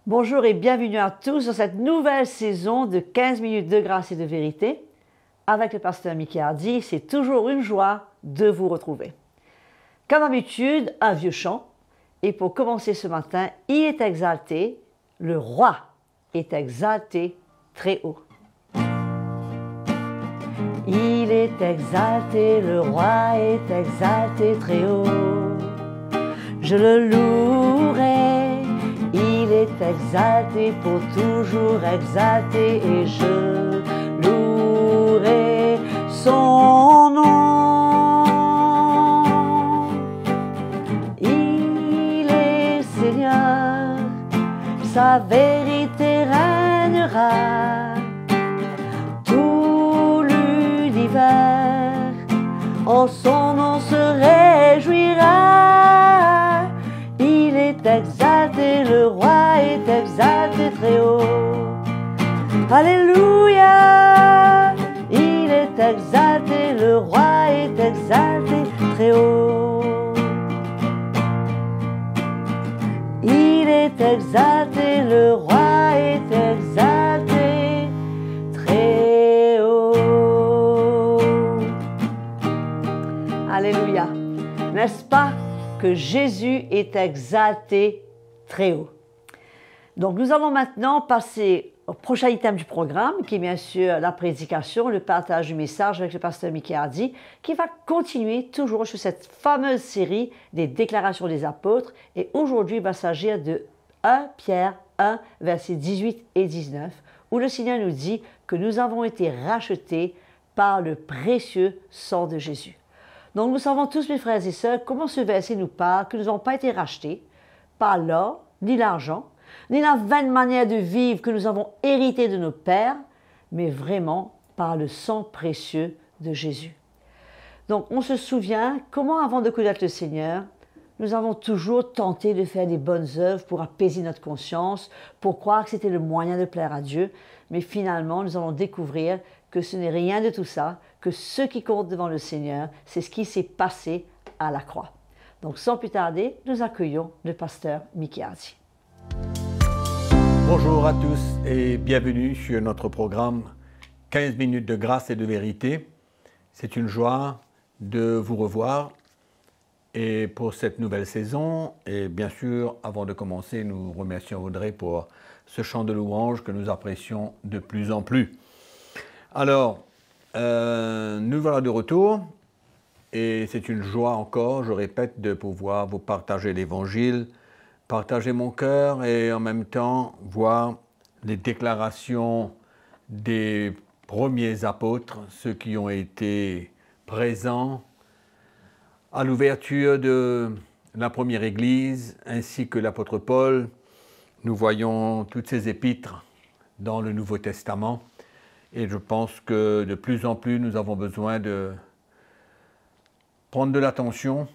Bonjour et bienvenue à tous dans cette nouvelle saison de 15 minutes de grâce et de vérité. Avec le pasteur Mickey Hardy, c'est toujours une joie de vous retrouver. Comme d'habitude, un vieux chant. Et pour commencer ce matin, il est exalté, le roi est exalté très haut. Il est exalté, le roi est exalté très haut. Je le louerai. Il est exalté pour toujours exalté et je louerai son nom. Il est Seigneur, sa vérité régnera. Tout l'univers en son nom se réjouira. Il est exalté, le roi est exalté très haut. Alléluia, il est exalté, le roi est exalté très haut. Il est exalté, le roi est exalté très haut. Alléluia, n'est-ce pas que Jésus est exalté très haut. Donc nous allons maintenant passer au prochain item du programme, qui est bien sûr la prédication, le partage du message avec le pasteur Mickey Hardy, qui va continuer toujours sur cette fameuse série des déclarations des apôtres. Et aujourd'hui, il va s'agir de 1 Pierre 1, versets 18 et 19, où le Seigneur nous dit que nous avons été rachetés par le précieux sang de Jésus. Donc nous savons tous, mes frères et sœurs, comment ce verset nous parle, que nous n'avons pas été rachetés par l'or, ni l'argent, ni la vaine manière de vivre que nous avons hérité de nos pères, mais vraiment par le sang précieux de Jésus. Donc on se souvient comment, avant de connaître le Seigneur, nous avons toujours tenté de faire des bonnes œuvres pour apaiser notre conscience, pour croire que c'était le moyen de plaire à Dieu, mais finalement nous allons découvrir que ce n'est rien de tout ça, que ce qui compte devant le Seigneur, c'est ce qui s'est passé à la croix. Donc sans plus tarder, nous accueillons le pasteur Mickey Hardy. Bonjour à tous et bienvenue sur notre programme 15 minutes de grâce et de vérité. C'est une joie de vous revoir et pour cette nouvelle saison. Et bien sûr, avant de commencer, nous remercions Audrey pour ce chant de louange que nous apprécions de plus en plus. Alors, nous voilà de retour et c'est une joie encore, je répète, de pouvoir vous partager l'Évangile, partager mon cœur et en même temps voir les déclarations des premiers apôtres, ceux qui ont été présents à l'ouverture de la première Église, ainsi que l'apôtre Paul. Nous voyons toutes ces épîtres dans le Nouveau Testament. Et je pense que de plus en plus, nous avons besoin de prendre de l'attention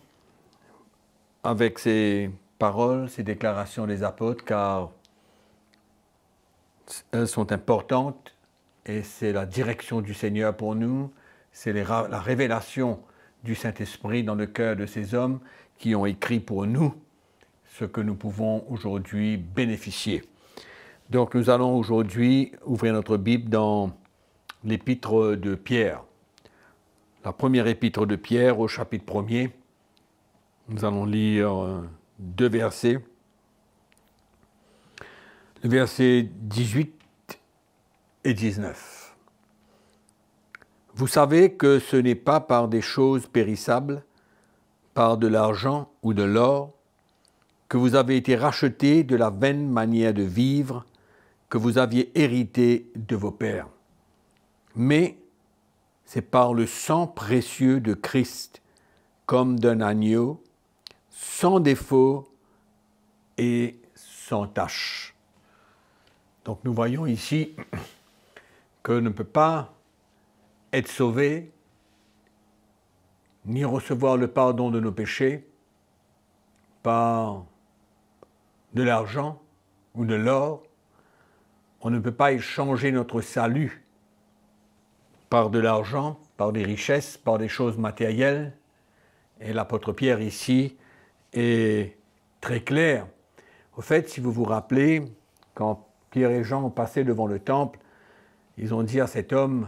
avec ces paroles, ces déclarations des apôtres, car elles sont importantes et c'est la direction du Seigneur pour nous, c'est la révélation du Saint-Esprit dans le cœur de ces hommes qui ont écrit pour nous ce que nous pouvons aujourd'hui bénéficier. Donc nous allons aujourd'hui ouvrir notre Bible dans l'épître de Pierre. La première épître de Pierre au chapitre 1er. Nous allons lire deux versets. Le verset 18 et 19. Vous savez que ce n'est pas par des choses périssables, par de l'argent ou de l'or, que vous avez été rachetés de la vaine manière de vivre que vous aviez hérité de vos pères. Mais c'est par le sang précieux de Christ, comme d'un agneau, sans défaut et sans tache. Donc nous voyons ici qu'on ne peut pas être sauvé, ni recevoir le pardon de nos péchés par de l'argent ou de l'or. On ne peut pas échanger notre salut par de l'argent, par des richesses, par des choses matérielles. Et l'apôtre Pierre ici est très clair. Au fait, si vous vous rappelez, quand Pierre et Jean ont passé devant le temple, ils ont dit à cet homme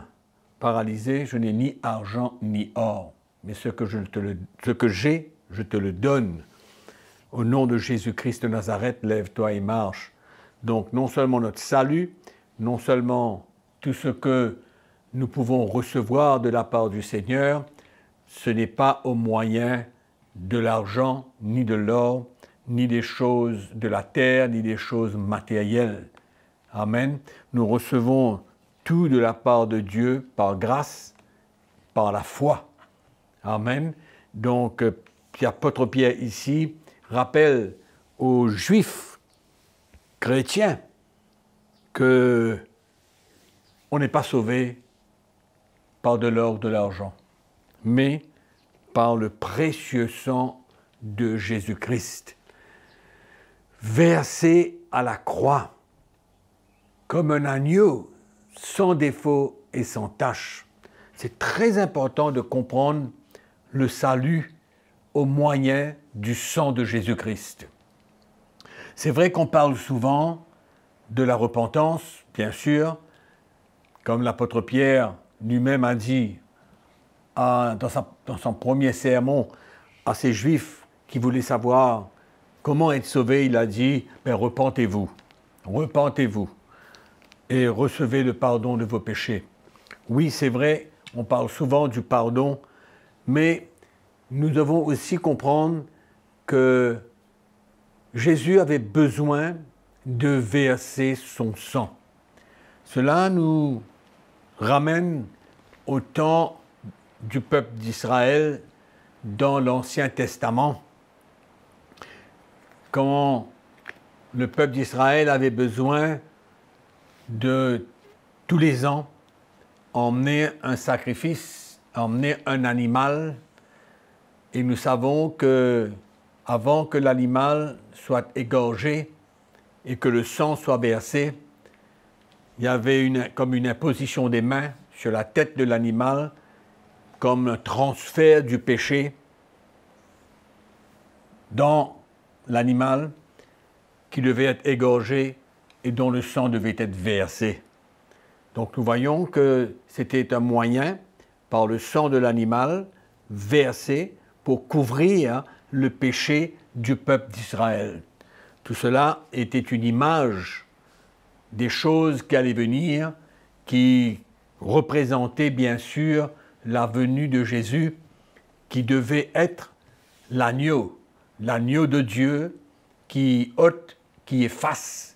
paralysé, « Je n'ai ni argent ni or, mais ce que j'ai, je te le donne. Au nom de Jésus-Christ de Nazareth, lève-toi et marche. » Donc non seulement notre salut, non seulement tout ce que nous pouvons recevoir de la part du Seigneur, ce n'est pas au moyen de l'argent, ni de l'or, ni des choses de la terre, ni des choses matérielles. Amen. Nous recevons tout de la part de Dieu par grâce, par la foi. Amen. Donc, l'apôtre Pierre ici rappelle aux Juifs chrétiens que on n'est pas sauvé par de l'or ou de l'argent, mais par le précieux sang de Jésus-Christ, versé à la croix comme un agneau, sans défaut et sans tache. C'est très important de comprendre le salut au moyen du sang de Jésus-Christ. C'est vrai qu'on parle souvent de la repentance, bien sûr, comme l'apôtre Pierre lui-même a dit dans son premier sermon à ces Juifs qui voulaient savoir comment être sauvés, il a dit « repentez-vous, repentez-vous et recevez le pardon de vos péchés. » Oui, c'est vrai, on parle souvent du pardon, mais nous devons aussi comprendre que Jésus avait besoin de verser son sang. Cela nous ramène au temps du peuple d'Israël dans l'Ancien Testament, quand le peuple d'Israël avait besoin de, tous les ans, emmener un sacrifice, emmener un animal, et nous savons que avant que l'animal soit égorgé et que le sang soit versé, il y avait comme une imposition des mains sur la tête de l'animal, comme un transfert du péché dans l'animal qui devait être égorgé et dont le sang devait être versé. Donc nous voyons que c'était un moyen, par le sang de l'animal, versé pour couvrir le péché du peuple d'Israël. Tout cela était une image des choses qui allaient venir, qui représentaient bien sûr la venue de Jésus, qui devait être l'agneau de Dieu qui ôte, qui efface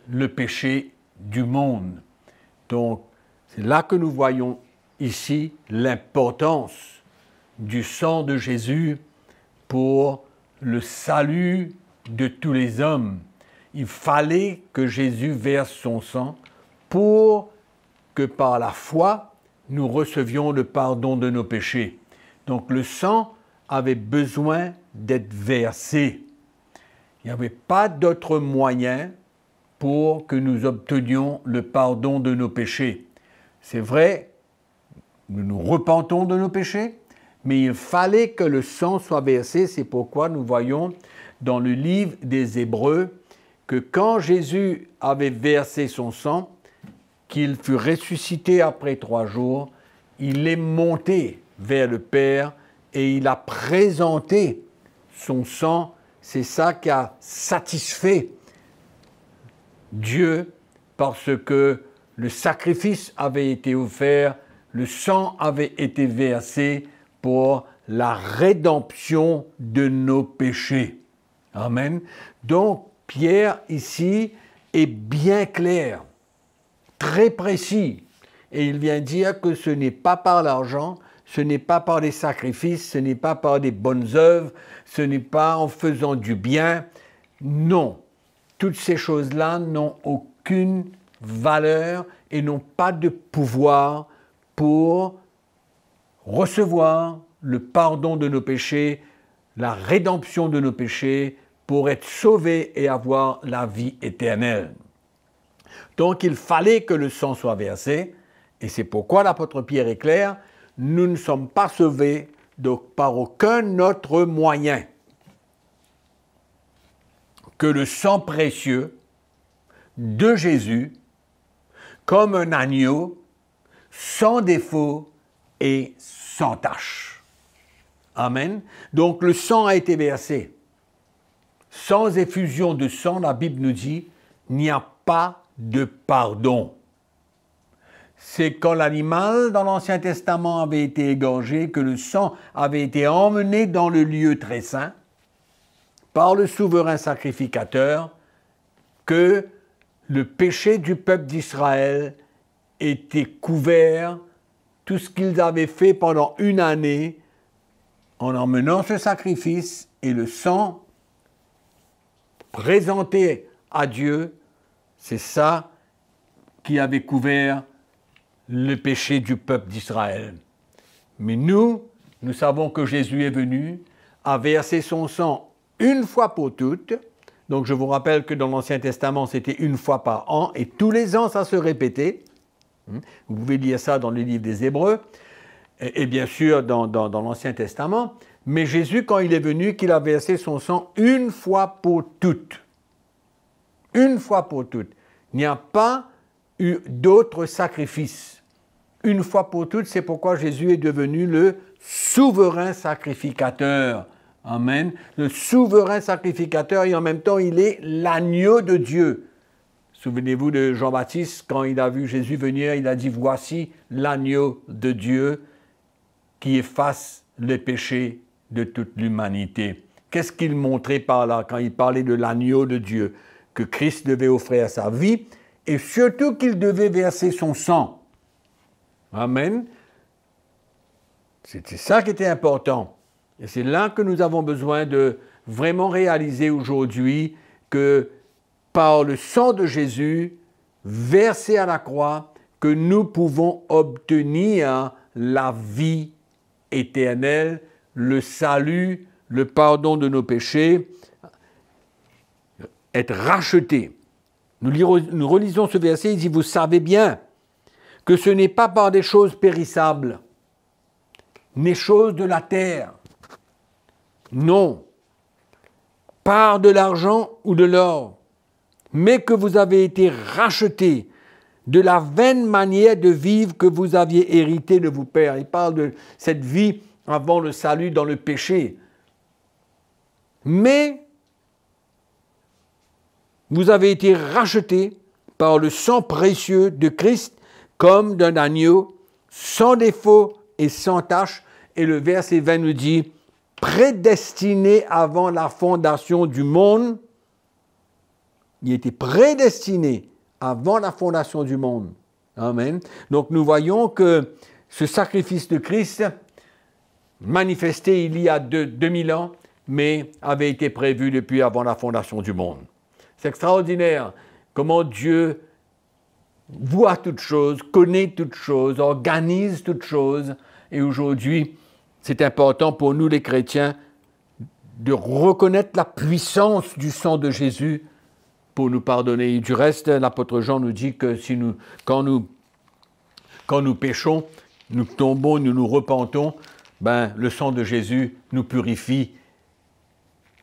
le péché du monde. Donc, c'est là que nous voyons ici l'importance du sang de Jésus pour le salut de tous les hommes. Il fallait que Jésus verse son sang pour que par la foi, nous recevions le pardon de nos péchés. Donc le sang avait besoin d'être versé. Il n'y avait pas d'autre moyen pour que nous obtenions le pardon de nos péchés. C'est vrai, nous nous repentons de nos péchés, mais il fallait que le sang soit versé. C'est pourquoi nous voyons dans le livre des Hébreux que quand Jésus avait versé son sang, qu'il fut ressuscité après 3 jours, il est monté vers le Père et il a présenté son sang. C'est ça qui a satisfait Dieu parce que le sacrifice avait été offert, le sang avait été versé pour la rédemption de nos péchés. Amen. Donc, Pierre, ici, est bien clair, très précis, et il vient dire que ce n'est pas par l'argent, ce n'est pas par les sacrifices, ce n'est pas par des bonnes œuvres, ce n'est pas en faisant du bien. Non, toutes ces choses-là n'ont aucune valeur et n'ont pas de pouvoir pour recevoir le pardon de nos péchés, la rédemption de nos péchés, pour être sauvés et avoir la vie éternelle. Donc il fallait que le sang soit versé, et c'est pourquoi l'apôtre Pierre est clair, nous ne sommes pas sauvés par aucun autre moyen que le sang précieux de Jésus comme un agneau sans défaut et sans tache. Amen. Donc le sang a été versé. Sans effusion de sang, la Bible nous dit, il n'y a pas de pardon. C'est quand l'animal dans l'Ancien Testament avait été égorgé, que le sang avait été emmené dans le lieu très saint par le souverain sacrificateur, que le péché du peuple d'Israël était couvert, tout ce qu'ils avaient fait pendant une année, en emmenant ce sacrifice et le sang présenté à Dieu, c'est ça qui avait couvert le péché du peuple d'Israël. Mais nous savons que Jésus est venu, a versé son sang une fois pour toutes. Donc je vous rappelle que dans l'Ancien Testament, c'était une fois par an, et tous les ans, ça se répétait. Vous pouvez lire ça dans le livre des Hébreux, et bien sûr dans l'Ancien Testament. Mais Jésus, quand il est venu, qu'il a versé son sang une fois pour toutes. Une fois pour toutes. Il n'y a pas eu d'autre sacrifice. Une fois pour toutes, c'est pourquoi Jésus est devenu le souverain sacrificateur. Amen. Le souverain sacrificateur, et en même temps, il est l'agneau de Dieu. Souvenez-vous de Jean-Baptiste, quand il a vu Jésus venir, il a dit « Voici l'agneau de Dieu qui efface les péchés de toute l'humanité. » Qu'est-ce qu'il montrait par là quand il parlait de l'agneau de Dieu? Que Christ devait offrir sa vie et surtout qu'il devait verser son sang. Amen. C'était ça qui était important. Et c'est là que nous avons besoin de vraiment réaliser aujourd'hui que par le sang de Jésus, versé à la croix, que nous pouvons obtenir la vie éternelle, le salut, le pardon de nos péchés, être rachetés. Nous relisons ce verset, il dit « Vous savez bien que ce n'est pas par des choses périssables, des choses de la terre. Non, par de l'argent ou de l'or, mais que vous avez été rachetés de la vaine manière de vivre que vous aviez hérité de vos pères. » Il parle de cette vie avant le salut dans le péché. Mais vous avez été rachetés par le sang précieux de Christ comme d'un agneau, sans défaut et sans tache. Et le verset 20 nous dit « Prédestiné avant la fondation du monde », il était prédestiné avant la fondation du monde. Amen. Donc nous voyons que ce sacrifice de Christ, manifesté il y a 2000 ans, mais avait été prévu depuis avant la fondation du monde. C'est extraordinaire comment Dieu voit toutes choses, connaît toutes choses, organise toutes choses. Et aujourd'hui, c'est important pour nous les chrétiens de reconnaître la puissance du sang de Jésus pour nous pardonner. Et du reste, l'apôtre Jean nous dit que quand nous péchons, nous tombons, nous nous repentons, le sang de Jésus nous purifie,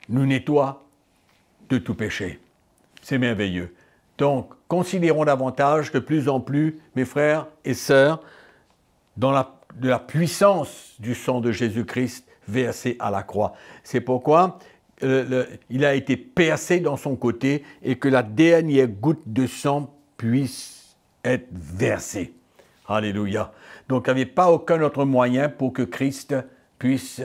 nous nettoie de tout péché. C'est merveilleux. Donc, considérons davantage, de plus en plus, mes frères et sœurs, de la puissance du sang de Jésus-Christ versé à la croix. C'est pourquoi il a été percé dans son côté et que la dernière goutte de sang puisse être versée. Alléluia. Donc, il n'y avait pas aucun autre moyen pour que Christ puisse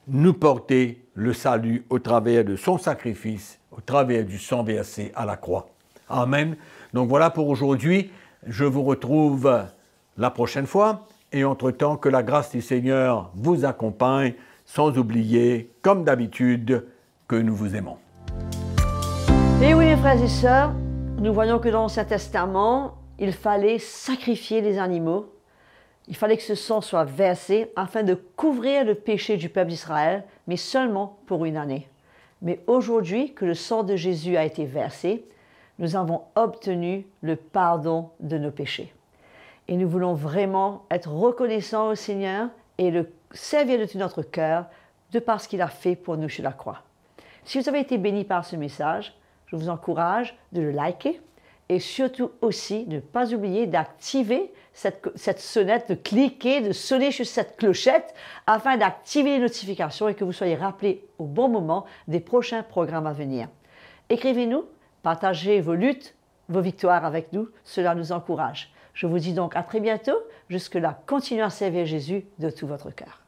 nous porter le salut au travers de son sacrifice, au travers du sang versé à la croix. Amen. Donc voilà pour aujourd'hui. Je vous retrouve la prochaine fois. Et entre-temps, que la grâce du Seigneur vous accompagne, sans oublier, comme d'habitude, que nous vous aimons. Et oui, mes frères et sœurs, nous voyons que dans l'Ancien Testament, il fallait sacrifier les animaux. Il fallait que ce sang soit versé afin de couvrir le péché du peuple d'Israël, mais seulement pour une année. Mais aujourd'hui, que le sang de Jésus a été versé, nous avons obtenu le pardon de nos péchés. Et nous voulons vraiment être reconnaissants au Seigneur et le servir de tout notre cœur de par ce qu'il a fait pour nous sur la croix. Si vous avez été béni par ce message, je vous encourage de le liker, et surtout aussi ne pas oublier d'activer cette sonnette, de cliquer, de sonner sur cette clochette afin d'activer les notifications et que vous soyez rappelés au bon moment des prochains programmes à venir. Écrivez-nous, partagez vos luttes, vos victoires avec nous, cela nous encourage. Je vous dis donc à très bientôt. Jusque-là, continuez à servir Jésus de tout votre cœur.